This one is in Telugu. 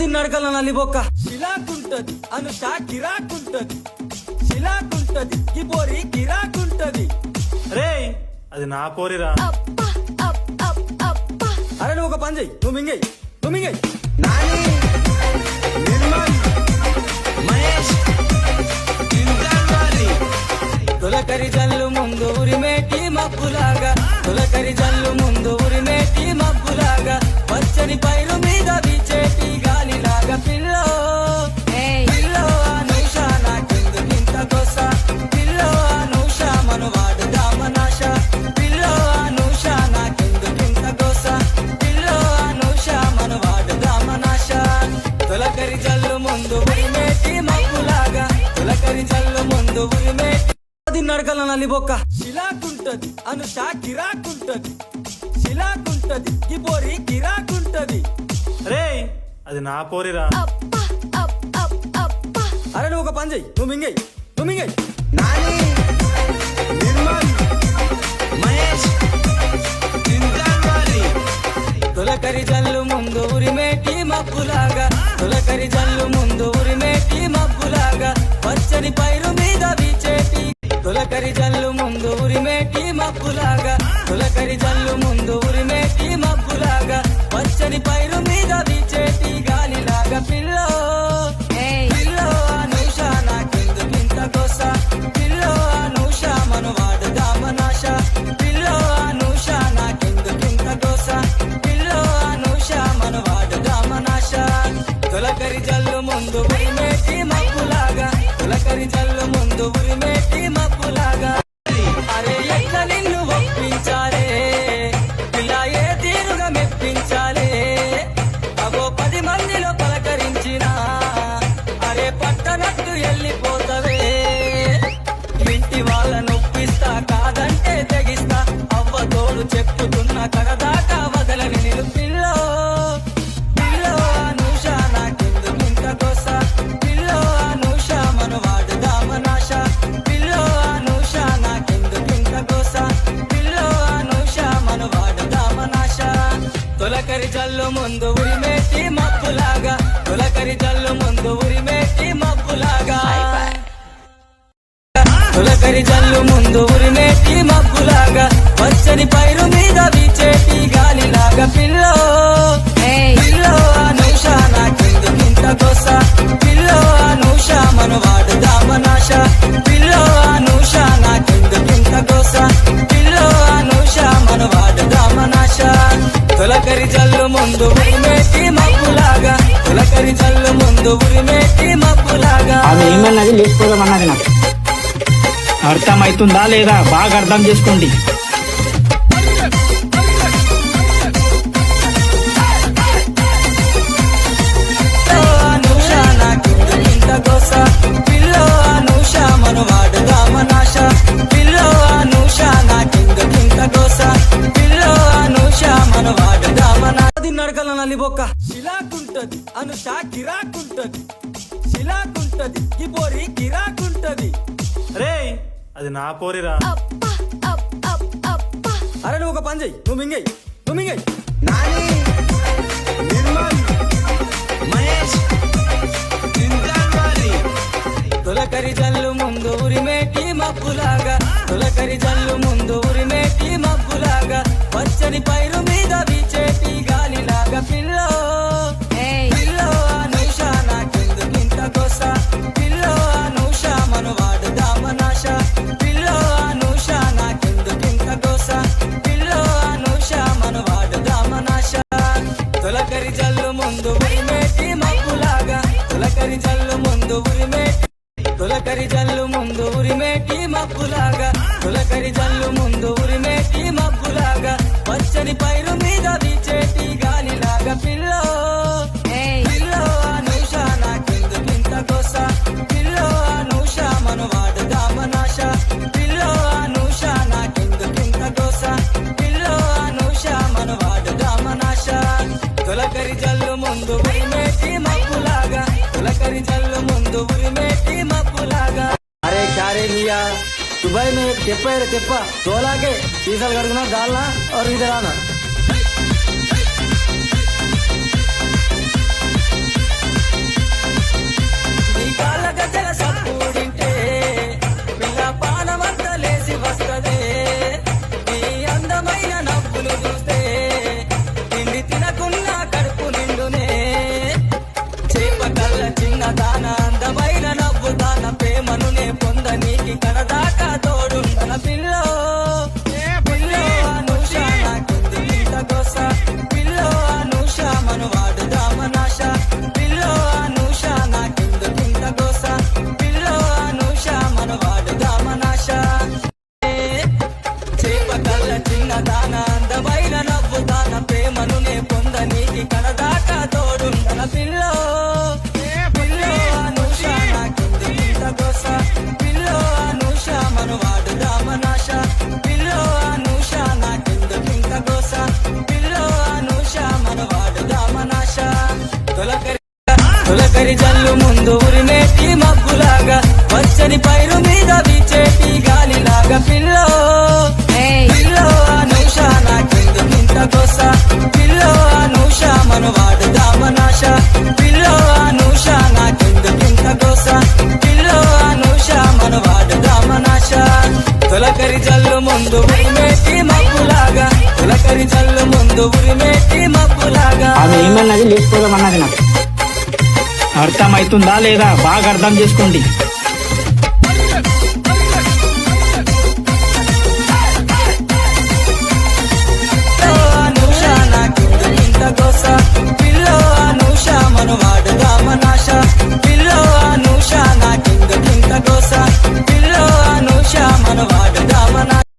నడకల నల్లిబొక్క శిలాకుంటది అనుష గిరాకుంటది శిలాకుంటది గిపోరి గిరాకుంటది రే అది నా పోరిరా. అరే నువ్వు ఒక పని చెయ్యి, నువ్వు మింగేయి నాని నిర్మల్ మహేష్ ఇంద్రావాలి తొలకరి జల్లు ముందు ఉరిమేటి మబ్బులాగా తొలకరి జల్లు ముందు ఉరిమేటి మబ్బులాగా పచ్చని పైరు మీద వీచేటి గాలిలాగా పిల్లో పిల్లో అనూష నాకెందుకింత గొస పిల్లో అనూష మనువాడు దామనాశ పిల్లో అనూష నాకెందుకింత గొస పిల్లో అనూష మనువాడు దామనాశ తొలకరి జల్లు ముందు ఉరిమేటి మబ్బులాగా తొలకరి జల్లు ముందు ఉరిమేటి నడకల నల్లిబొక్క శిలాకుంటది అనుష గిరాకుంటది శిలాకుంటది గిపోరి గిరాకుంటది రే అది నా పోరిరా. అరే నువ్వు ఒక పని చెయ్యి, నువ్వు మింగేయి నాని నిర్మల్ మహేష్ ఇంద్రావాలి తొలకరి జల్లు ముందు ఉరిమేటి మబ్బులాగా తొలకరి జల్లు ముందు ఉరిమేటి మబ్బులాగా పచ్చని పైరు మీద వీచేటి తొలకరి జల్లు ముందు ఉరిమేటి మబ్బులాగా తొలకరి జల్లు ముందు ఉరిమేటి మబ్బులాగా పచ్చని పైరు మీద వీచేటి గాలిలాగా పిల్లో పిల్లో అనూష నాకెందుకింత గొస పిల్లో అనూష మనువాడు దామనాశ పిల్లో అనూష నాకెందుకింత గొస పిల్లో అనూష మనువాడు దామనాశ తొలకరి జల్లు ముందు ఉరిమేటి మబ్బులాగా తొలకరి జల్లు ముందు ఉరిమేటి మబ్బులాగా అరే ఎట్లా నిన్ను ఒప్పించాలే ఇలా ఏ తీరుగా మెప్పించాలే అవో 10 మందిలో పలకరించిన అరే పట్టనట్టు వెళ్ళిపోతవే ఇంటి వాళ్ళ నొప్పిస్తా కాదంటే తెగిస్తా అవ్వ తోడు చెప్పుతున్నా కడదాకా వదలని నిలు పిల్లో పిల్లో అనూష నాకెందుకింత గొస పిల్లో అనూష మనువాడు దామనాశ పిల్లో అనూష నాకెందుకింత గొస పిల్లో అనూష మనువాడు దామనాశ తొలకరి జల్లు ముందు ఉరిమేటి మబ్బులాగా తొలకరి జల్లు ముందు ఉరిమేటి మబ్బులాగా తొలకరి జల్లు ముందు ఉరిమేటి మబ్బులాగా పచ్చని పైరు మీద వీచేటి గాలిలాగా పిల్లో పిల్లో అనూష నాకెందుకింత గొస పిల్లో అనూష మనువాడు దామనాశ పిల్లో అనూష నాకెందుకింత గొస పిల్లో అనూష మనువాడు దామనాశ తొలకరి జల్లు ముందు ఉరిమేటి మబ్బులాగా తొలకరి జల్లు ముందు ఉరిమేటి మబ్బులాగా అది ఏమన్నది లేకపోదామన్నది నాకు అర్థమవుతుందా లేదా బాగా అర్థం చేసుకోండి. అనూష నాకెందుకింత గొస పిల్లో అనూష మనువాడు దామనాశ పిల్లో అనూష నాకెందుకింత గొస పిల్లో అనూష మనువాడు దామనాశ నడకల నల్లిబొక్క శిలాకుంటది అనుష గిరాకుంటది శిలాకుంటది గిపోరి గిరాకుంటది రే అది నా పోరిరా. అరే నువ్వు ఒక పని చెయ్యి, నువ్వు మింగేయి నాని నిర్మల్ మహేష్ ఇంద్రావాలి తొలకరి జల్లు ముందు ఉరిమేటి మబ్బులాగా తొలకరి జల్లు ముందు ఉరిమేటి మబ్బులాగా పచ్చని పైరు మీద వీచేటి గాలిలాగా పిల్లో పిల్లో అనూష నాకెందుకింత గొస పిల్లో అనూష మనువాడు దామనాశ పిల్లో అనూష నాకెందుకింత గొస పిల్లో అనూష మనువాడు దామనాశ తొలకరి జల్లు ముందు ఉరిమేటి మబ్బులాగా తొలకరి జల్లు ముందు ఉరిమేటి తొలకరి జల్లు ముందు ఉరిమేటి మబ్బులాగా తొలకరి జల్లు ముందు ఉరిమేటి మబ్బులాగా పచ్చని పైరు మీద వీచేటి గాలిలాగా పిల్లో పిల్లో అనూష నాకెందుకింత గొస పిల్లో అనూష మనువాడు దామనాశ పిల్లో అనూష నాకెందుకింత గొస పిల్లో అనూష మనువాడు దామనాశ తొలకరి జల్లు ముందు ఉరిమేటి మబ్బులాగా తొలకరి జల్లు ముందు ఉరిమేటి మబ్బులాగా అరే క్యారే लिया सुबह में एक टेप्पा तोला के 30 साल गड़ना डालना और इधर आना తొలకరి జల్లు ముందు ఉరిమేటి మబ్బులాగా పచ్చని పైరు మీద వీచేటి గాలిలాగా పిల్లో పిల్లో అనూష నాకెందుకింత గోస పిల్లో అనూష మన వాడుదామనాశ పిల్లో అనూష నాకెందుకింత గోస పిల్లో అనూష మన వాడుదామనాశ తొలకరి జల్లు ముందు ఉరిమేటి మబ్బులాగా తొలకరి జల్లు ముందు ఉరిమేటి మబ్బులాగా ఆమె ఏమన్నది లేచిపోదామన్నది నాకు అర్థమవుతుందా లేదా బాగా అర్థం చేసుకోండి